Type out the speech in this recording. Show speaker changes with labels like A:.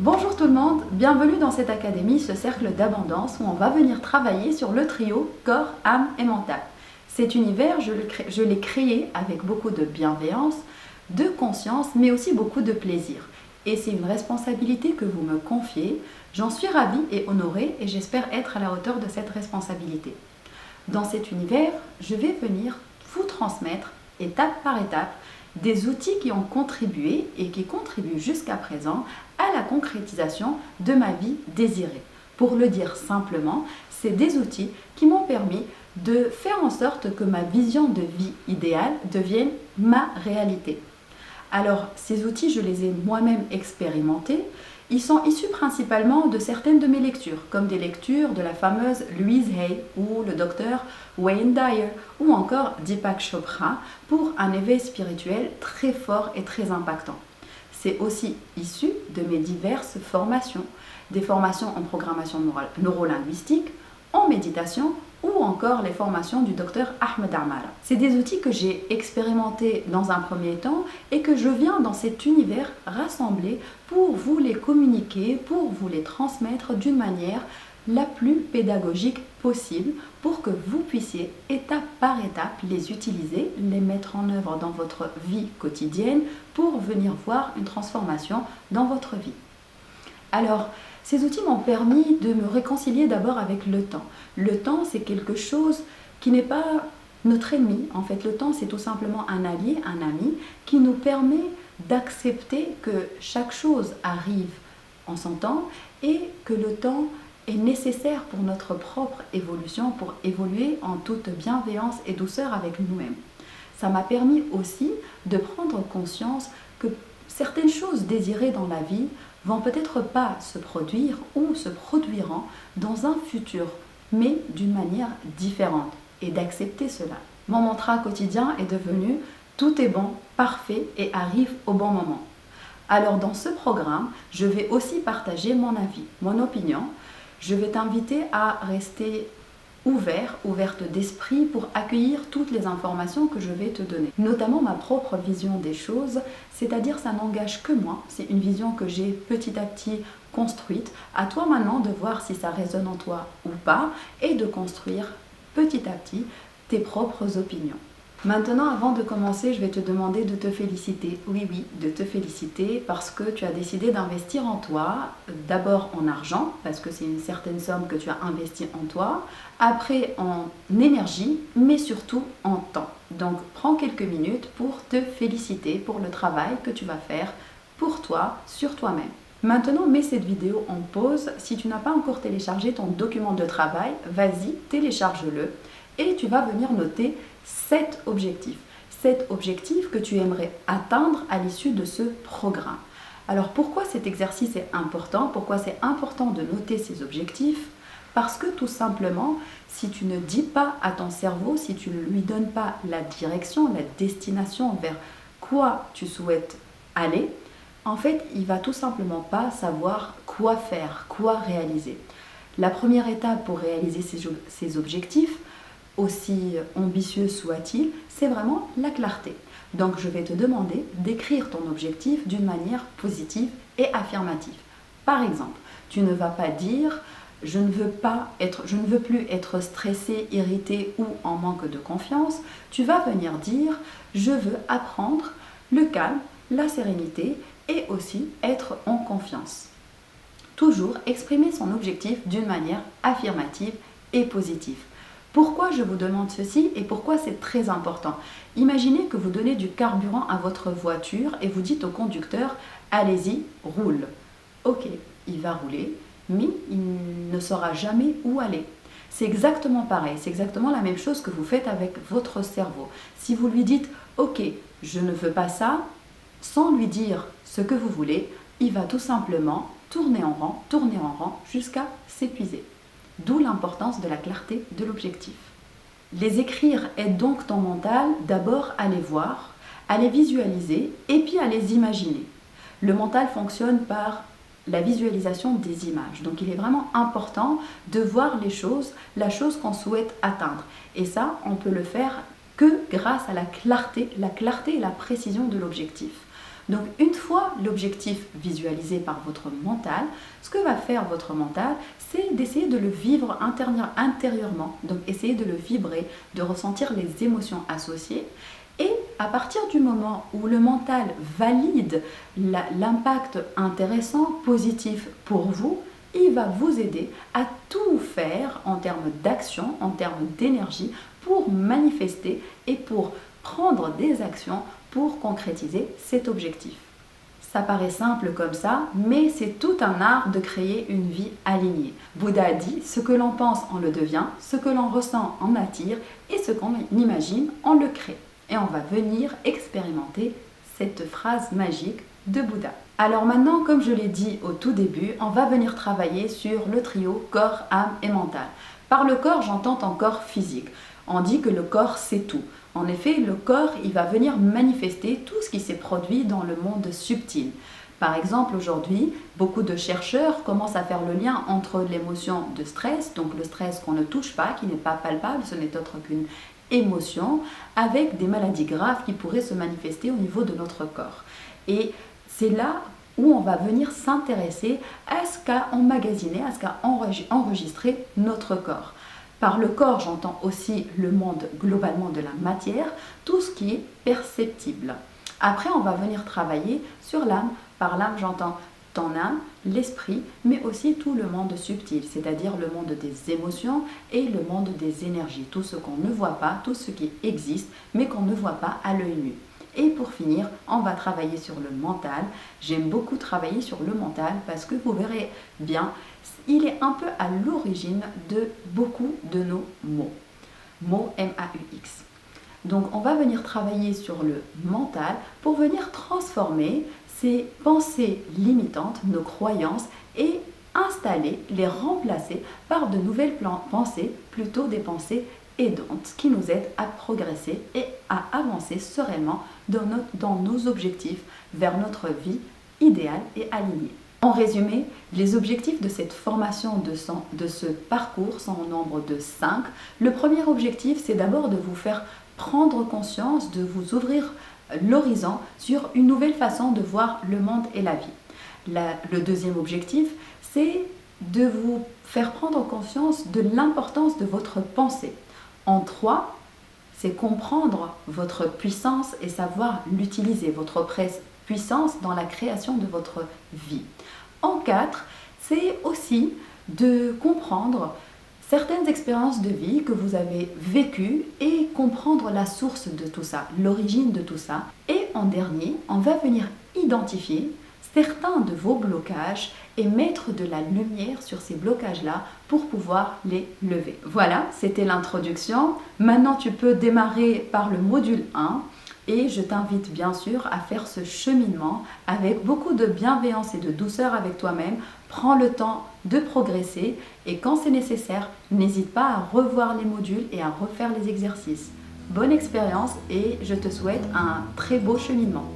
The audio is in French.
A: Bonjour tout le monde, bienvenue dans cette académie, ce cercle d'abondance où on va venir travailler sur le trio corps, âme et mental. Cet univers, je l'ai créé avec beaucoup de bienveillance, de conscience, mais aussi beaucoup de plaisir. Et c'est une responsabilité que vous me confiez. J'en suis ravie et honorée et j'espère être à la hauteur de cette responsabilité. Dans cet univers, je vais venir vous transmettre, étape par étape, des outils qui ont contribué et qui contribuent jusqu'à présent à la concrétisation de ma vie désirée. Pour le dire simplement, c'est des outils qui m'ont permis de faire en sorte que ma vision de vie idéale devienne ma réalité. Alors, ces outils, je les ai moi-même expérimentés. Ils sont issus principalement de certaines de mes lectures, comme des lectures de la fameuse Louise Hay ou le docteur Wayne Dyer ou encore Deepak Chopra pour un éveil spirituel très fort et très impactant. C'est aussi issu de mes diverses formations, des formations en programmation neurolinguistique, en méditation ou encore les formations du docteur Ahmed Amala. C'est des outils que j'ai expérimentés dans un premier temps et que je viens dans cet univers rassembler pour vous les communiquer, pour vous les transmettre d'une manière la plus pédagogique possible pour que vous puissiez étape par étape les utiliser, les mettre en œuvre dans votre vie quotidienne pour venir voir une transformation dans votre vie. Alors, ces outils m'ont permis de me réconcilier d'abord avec le temps. Le temps, c'est quelque chose qui n'est pas notre ennemi. En fait, le temps, c'est tout simplement un allié, un ami, qui nous permet d'accepter que chaque chose arrive en son temps et que le temps est nécessaire pour notre propre évolution, pour évoluer en toute bienveillance et douceur avec nous-mêmes. Ça m'a permis aussi de prendre conscience que certaines choses désirées dans la vie vont peut-être pas se produire ou se produiront dans un futur, mais d'une manière différente et d'accepter cela. Mon mantra quotidien est devenu « tout est bon, parfait et arrive au bon moment ». Alors dans ce programme, je vais aussi partager mon avis, mon opinion. Je vais t'inviter à rester ouverte d'esprit pour accueillir toutes les informations que je vais te donner. Notamment ma propre vision des choses, c'est-à-dire ça n'engage que moi, c'est une vision que j'ai petit à petit construite. À toi maintenant de voir si ça résonne en toi ou pas et de construire petit à petit tes propres opinions. Maintenant, avant de commencer, je vais te demander de te féliciter. Oui, de te féliciter parce que tu as décidé d'investir en toi, d'abord en argent, parce que c'est une certaine somme que tu as investie en toi, après en énergie, mais surtout en temps. Donc, prends quelques minutes pour te féliciter pour le travail que tu vas faire pour toi, sur toi-même. Maintenant, mets cette vidéo en pause. Si tu n'as pas encore téléchargé ton document de travail, vas-y, télécharge-le et tu vas venir noter 7 objectifs. 7 objectifs que tu aimerais atteindre à l'issue de ce programme. Alors pourquoi cet exercice est important? Pourquoi c'est important de noter ces objectifs? Parce que tout simplement, si tu ne dis pas à ton cerveau, si tu ne lui donnes pas la direction, la destination vers quoi tu souhaites aller, en fait, il va tout simplement pas savoir quoi faire, quoi réaliser. La première étape pour réaliser ces objectifs, aussi ambitieux soit-il, c'est vraiment la clarté. Donc je vais te demander d'écrire ton objectif d'une manière positive et affirmative. Par exemple, tu ne vas pas dire je ne veux plus être stressé, irrité ou en manque de confiance. Tu vas venir dire je veux apprendre le calme, la sérénité et aussi être en confiance. Toujours exprimer son objectif d'une manière affirmative et positive. Pourquoi je vous demande ceci et pourquoi c'est très important? Imaginez que vous donnez du carburant à votre voiture et vous dites au conducteur « Allez-y, roule ». Ok, il va rouler, mais il ne saura jamais où aller. C'est exactement pareil, c'est exactement la même chose que vous faites avec votre cerveau. Si vous lui dites « Ok, je ne veux pas ça », sans lui dire ce que vous voulez, il va tout simplement tourner en rond jusqu'à s'épuiser. D'où l'importance de la clarté de l'objectif. Les écrire aide donc ton mental d'abord à les voir, à les visualiser et puis à les imaginer. Le mental fonctionne par la visualisation des images. Donc il est vraiment important de voir les choses, la chose qu'on souhaite atteindre. Et ça, on peut le faire que grâce à la clarté et la précision de l'objectif. Donc une fois l'objectif visualisé par votre mental, ce que va faire votre mental, c'est d'essayer de le vivre intérieurement, donc essayer de le vibrer, de ressentir les émotions associées. Et à partir du moment où le mental valide l'impact intéressant, positif pour vous, il va vous aider à tout faire en termes d'action, en termes d'énergie, pour manifester et pour prendre des actions pour concrétiser cet objectif. Ça paraît simple comme ça, mais c'est tout un art de créer une vie alignée. Bouddha a dit, ce que l'on pense, on le devient, ce que l'on ressent, on attire, et ce qu'on imagine, on le crée. Et on va venir expérimenter cette phrase magique de Bouddha. Alors maintenant, comme je l'ai dit au tout début, on va venir travailler sur le trio corps, âme et mental. Par le corps, j'entends ton corps physique. On dit que le corps, c'est tout. En effet, le corps, il va venir manifester tout ce qui s'est produit dans le monde subtil. Par exemple, aujourd'hui, beaucoup de chercheurs commencent à faire le lien entre l'émotion de stress, donc le stress qu'on ne touche pas, qui n'est pas palpable, ce n'est autre qu'une émotion, avec des maladies graves qui pourraient se manifester au niveau de notre corps. Et c'est là où on va venir s'intéresser à ce qu'a emmagasiné, à ce qu'a enregistré notre corps. Par le corps, j'entends aussi le monde globalement de la matière, tout ce qui est perceptible. Après, on va venir travailler sur l'âme. Par l'âme, j'entends ton âme, l'esprit, mais aussi tout le monde subtil, c'est-à-dire le monde des émotions et le monde des énergies, tout ce qu'on ne voit pas, tout ce qui existe, mais qu'on ne voit pas à l'œil nu. Et pour finir, on va travailler sur le mental. J'aime beaucoup travailler sur le mental parce que vous verrez bien, il est un peu à l'origine de beaucoup de nos mots. Mots M-A-U-X. Donc on va venir travailler sur le mental pour venir transformer ces pensées limitantes, nos croyances, et installer, les remplacer par de nouvelles pensées, plutôt des pensées aidantes qui nous aident à progresser et à avancer sereinement dans nos objectifs vers notre vie idéale et alignée. En résumé, les objectifs de cette formation, de ce parcours sont au nombre de 5. Le premier objectif, c'est d'abord de vous faire prendre conscience, de vous ouvrir l'horizon sur une nouvelle façon de voir le monde et la vie. Le deuxième objectif, c'est de vous faire prendre conscience de l'importance de votre pensée. En 3, c'est comprendre votre puissance et savoir l'utiliser, votre puissance dans la création de votre vie. En 4, c'est aussi de comprendre certaines expériences de vie que vous avez vécues et comprendre la source de tout ça, l'origine de tout ça. Et en dernier, on va venir identifier certains de vos blocages et mettre de la lumière sur ces blocages-là pour pouvoir les lever. Voilà, c'était l'introduction. Maintenant, tu peux démarrer par le module 1 et je t'invite bien sûr à faire ce cheminement avec beaucoup de bienveillance et de douceur avec toi-même. Prends le temps de progresser et quand c'est nécessaire, n'hésite pas à revoir les modules et à refaire les exercices. Bonne expérience et je te souhaite un très beau cheminement.